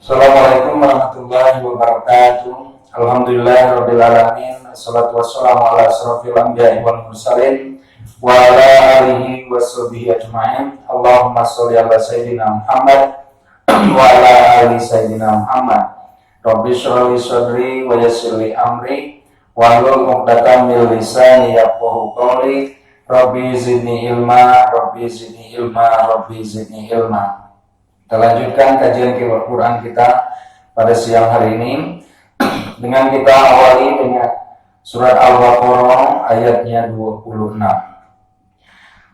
Assalamualaikum warahmatullahi wabarakatuh. Alhamdulillahirabbil alamin. Wassalatu wassalamu ala asrofil anbiya'i wal mursalin wa ala alihi washabihi ajma'in. Allahumma sholli ala sayyidina Muhammad wa ala ali sayyidina Muhammad. Rabbi shrah li sadri wa yassir li amri wahlul 'uqdatam min lisani yafqahu qawli. Rabbi zidni ilma, Rabbi zidni ilma, Rabbi zidni ilma. Kita lanjutkan kajian Al-Quran kita pada siang hari ini dengan kita awali dengan surat Al-Baqarah ayatnya 26.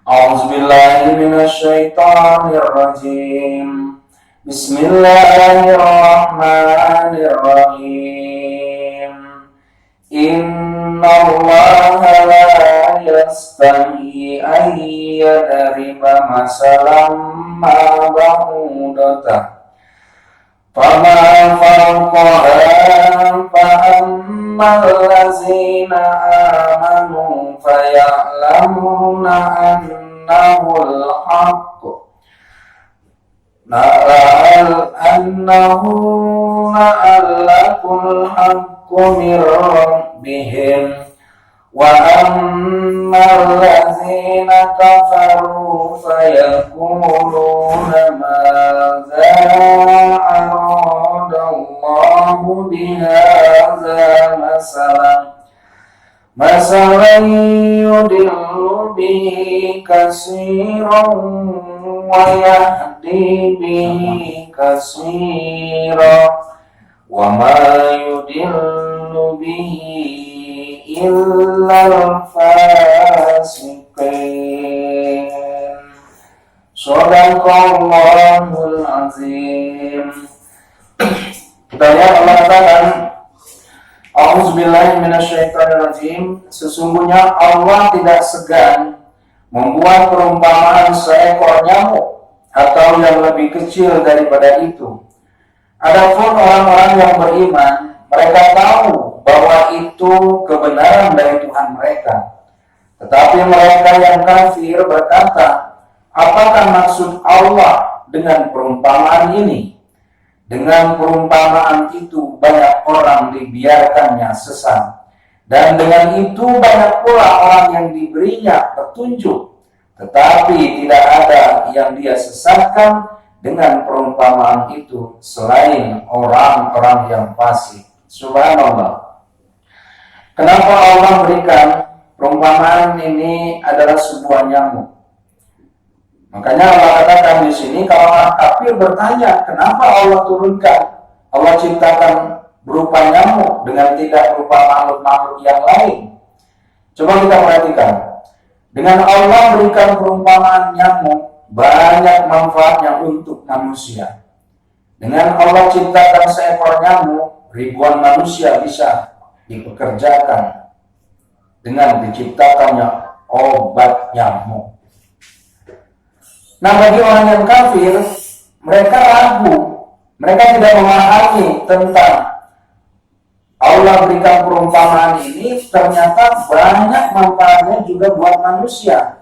A'udzubillahi minasyaitonirrajim. Bismillahirrahmanirrahim. Innallaha la yastahi an yadriba masalam ma ba'udata fama fawqaha fa ammal ladzina amanu faya'lamuna annahul haqq la'allakul haqqu min rabbihim wa ammal ladzina kafaru fayakuluna madza aradallahu bihadza masalan yudillu bihi katsiran wa yahdi bihi katsiran wa ma yudillu bihi illal fasiqin. Shadaqallahul azim. Kita lihat Allah katakan, A'udzubillahi minasyaitonirrajim. Sesungguhnya Allah tidak segan membuat perumpamaan seekor nyamuk atau yang lebih kecil daripada itu. Adapun orang-orang yang beriman, mereka tahu bahwa itu kebenaran dari Tuhan mereka. Tetapi mereka yang kafir berkata, apakah maksud Allah dengan perumpamaan ini? Dengan perumpamaan itu banyak orang dibiarkannya sesat, dan dengan itu banyak pula orang yang diberinya petunjuk, tetapi tidak ada yang dia sesatkan dengan perumpamaan itu selain orang-orang yang fasik. Subhanallah. Kenapa Allah berikan perumpamaan ini adalah sebuah nyamuk? Makanya Allah katakan di sini, kalau orang kafir bertanya, kenapa Allah turunkan, Allah ciptakan berupa nyamuk dengan tidak berupa makhluk-makhluk yang lain? Coba kita perhatikan. Dengan Allah berikan perumpamaan nyamuk, banyak manfaatnya untuk manusia. Dengan Allah ciptakan seekor nyamuk, ribuan manusia bisa dipekerjakan dengan diciptakannya obat nyamuk. Nah, bagi orang yang kafir, mereka ragu, mereka tidak memahami tentang Allah berikan perumpamaan ini, ternyata banyak manfaatnya juga buat manusia.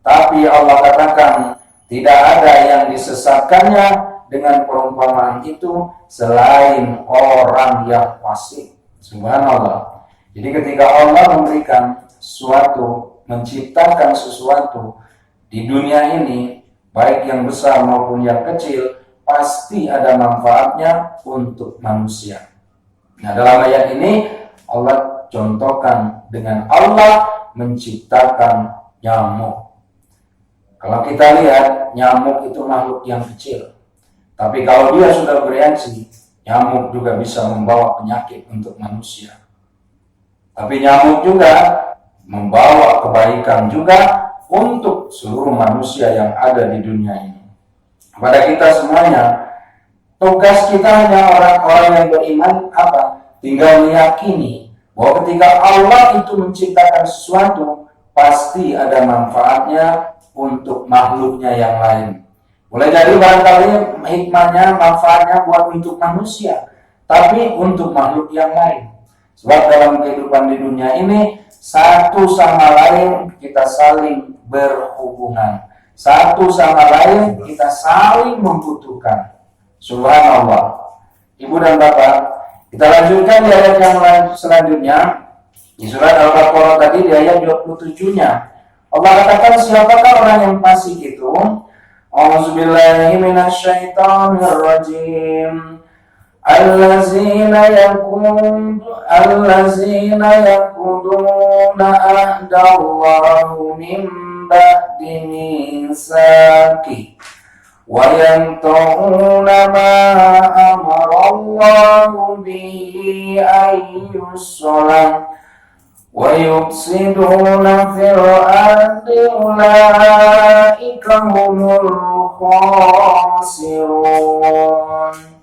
Tapi Allah katakan tidak ada yang disesatkannya dengan perumpamaan itu selain orang yang fasik. Subhanallah. Jadi ketika Allah memberikan sesuatu, menciptakan sesuatu di dunia ini, baik yang besar maupun yang kecil, pasti ada manfaatnya untuk manusia. Nah, dalam ayat ini Allah contohkan dengan Allah menciptakan nyamuk. Kalau kita lihat, nyamuk itu makhluk yang kecil. Tapi kalau dia sudah bereaksi, nyamuk juga bisa membawa penyakit untuk manusia. Tapi nyamuk juga membawa kebaikan juga untuk seluruh manusia yang ada di dunia ini. Pada kita semuanya, tugas kita hanya orang-orang yang beriman apa? Tinggal meyakini bahwa ketika Allah itu menciptakan sesuatu, pasti ada manfaatnya untuk makhluknya yang lain. Boleh jadi barangkali hikmahnya, manfaatnya buat untuk manusia, tapi untuk makhluk yang lain. Sebab dalam kehidupan di dunia ini, satu sama lain kita saling berhubungan. Satu sama lain kita saling membutuhkan. Subhanallah. Ibu dan Bapak, kita lanjutkan di ayat yang selanjutnya. Di surat Al-Baqarah tadi di ayat 27-nya. Allah katakan, siapakah orang yang fasik itu? A'udzubillahi minasyaitonirrajim. Allazina yakuduna ahdallahi min ba'di mitsaqi wa yantauna ma amarallahu bihi ayyussalam wa yufsiduna fil ardi ulaika humul khasirun.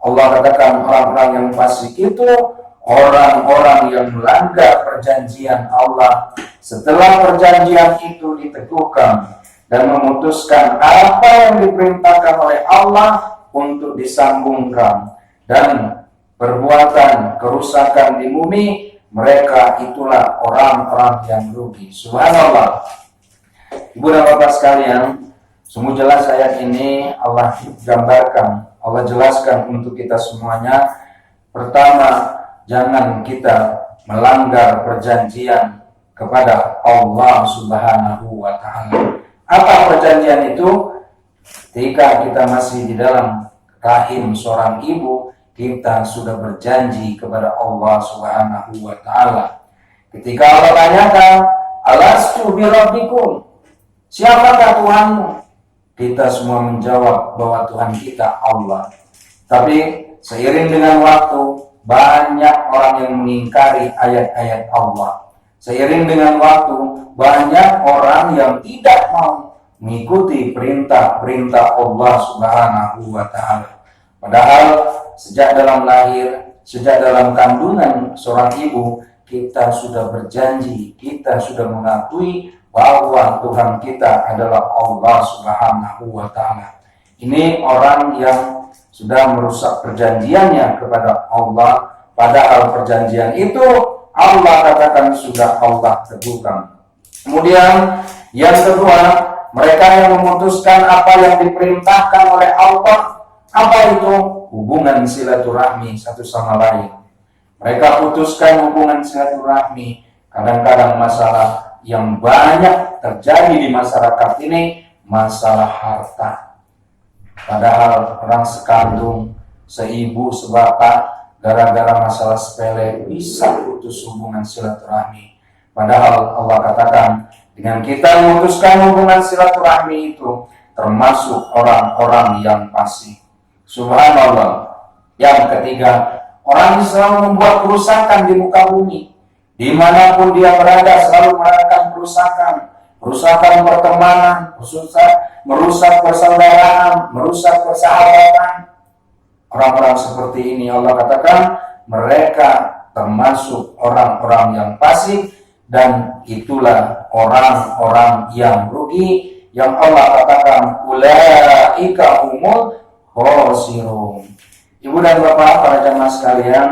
Allah katakan orang-orang yang fasik itu orang-orang yang melanggar perjanjian Allah setelah perjanjian itu diteguhkan dan memutuskan apa yang diperintahkan oleh Allah untuk disambungkan, dan perbuatan kerusakan di bumi, mereka itulah orang-orang yang rugi. Subhanallah. Ibu dan Bapak sekalian, semua jelas ayat ini Allah gambarkan, Allah jelaskan untuk kita semuanya. Pertama, jangan kita melanggar perjanjian kepada Allah Subhanahu wa Ta'ala. Apa perjanjian itu? Ketika kita masih di dalam rahim seorang ibu, kita sudah berjanji kepada Allah Subhanahu wa Ta'ala. Ketika Allah tanyakan, alastu birabbikum, siapakah Tuhanmu? Kita semua menjawab bahwa Tuhan kita Allah. Tapi seiring dengan waktu, banyak orang yang mengingkari ayat-ayat Allah. Seiring dengan waktu, banyak orang yang tidak mau mengikuti perintah-perintah Allah Subhanahu wa Ta'ala. Padahal sejak dalam lahir, sejak dalam kandungan seorang ibu, kita sudah berjanji, kita sudah mengakui bahwa Tuhan kita adalah Allah Subhanahu wa Ta'ala. Ini orang yang sudah merusak perjanjiannya kepada Allah, padahal perjanjian itu Allah katakan sudah Allah teguhkan. Kemudian yang kedua, mereka yang memutuskan apa yang diperintahkan oleh Allah. Apa itu? Hubungan silaturahmi satu sama lain. Mereka putuskan hubungan silaturahmi. Kadang-kadang masalah yang banyak terjadi di masyarakat ini masalah harta. Padahal orang sekandung, seibu, sebapak, gara-gara masalah sepele bisa putus hubungan silaturahmi. Padahal Allah katakan, dengan kita memutuskan hubungan silaturahmi itu, termasuk orang-orang yang fasik. Subhanallah. Yang ketiga, orang yang selalu membuat kerusakan di muka bumi. Dimanapun dia berada selalu melakukan kerusakan pertemanan, merusak persaudaraan, merusak persahabatan. Orang-orang seperti ini Allah katakan mereka termasuk orang-orang yang fasik, dan itulah orang-orang yang rugi yang Allah katakan ulaika humul khasirun. Ibu dan Bapak, para jamaah sekalian,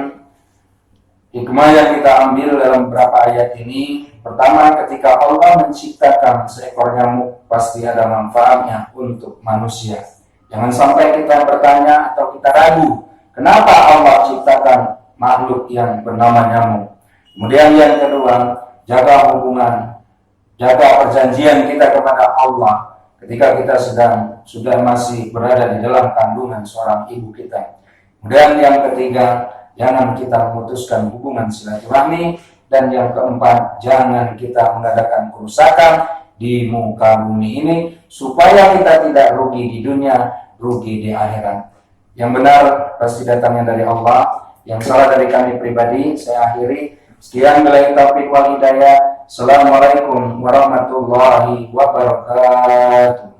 hikmah yang kita ambil dalam beberapa ayat ini, pertama, ketika Allah menciptakan seekor nyamuk, pasti ada manfaatnya untuk manusia. Jangan sampai kita bertanya atau kita ragu, kenapa Allah ciptakan makhluk yang bernama nyamuk. Kemudian yang kedua, jaga hubungan, jaga perjanjian kita kepada Allah ketika kita sudah masih berada di dalam kandungan seorang ibu kita. Kemudian yang ketiga, jangan kita memutuskan hubungan silaturahmi. Dan yang keempat, jangan kita mengadakan kerusakan di muka bumi ini, supaya kita tidak rugi di dunia, rugi di akhirat. Yang benar pasti datangnya dari Allah, yang salah dari kami pribadi. Saya akhiri. Sekian, billahi taufiq wal hidayah. Assalamualaikum warahmatullahi wabarakatuh.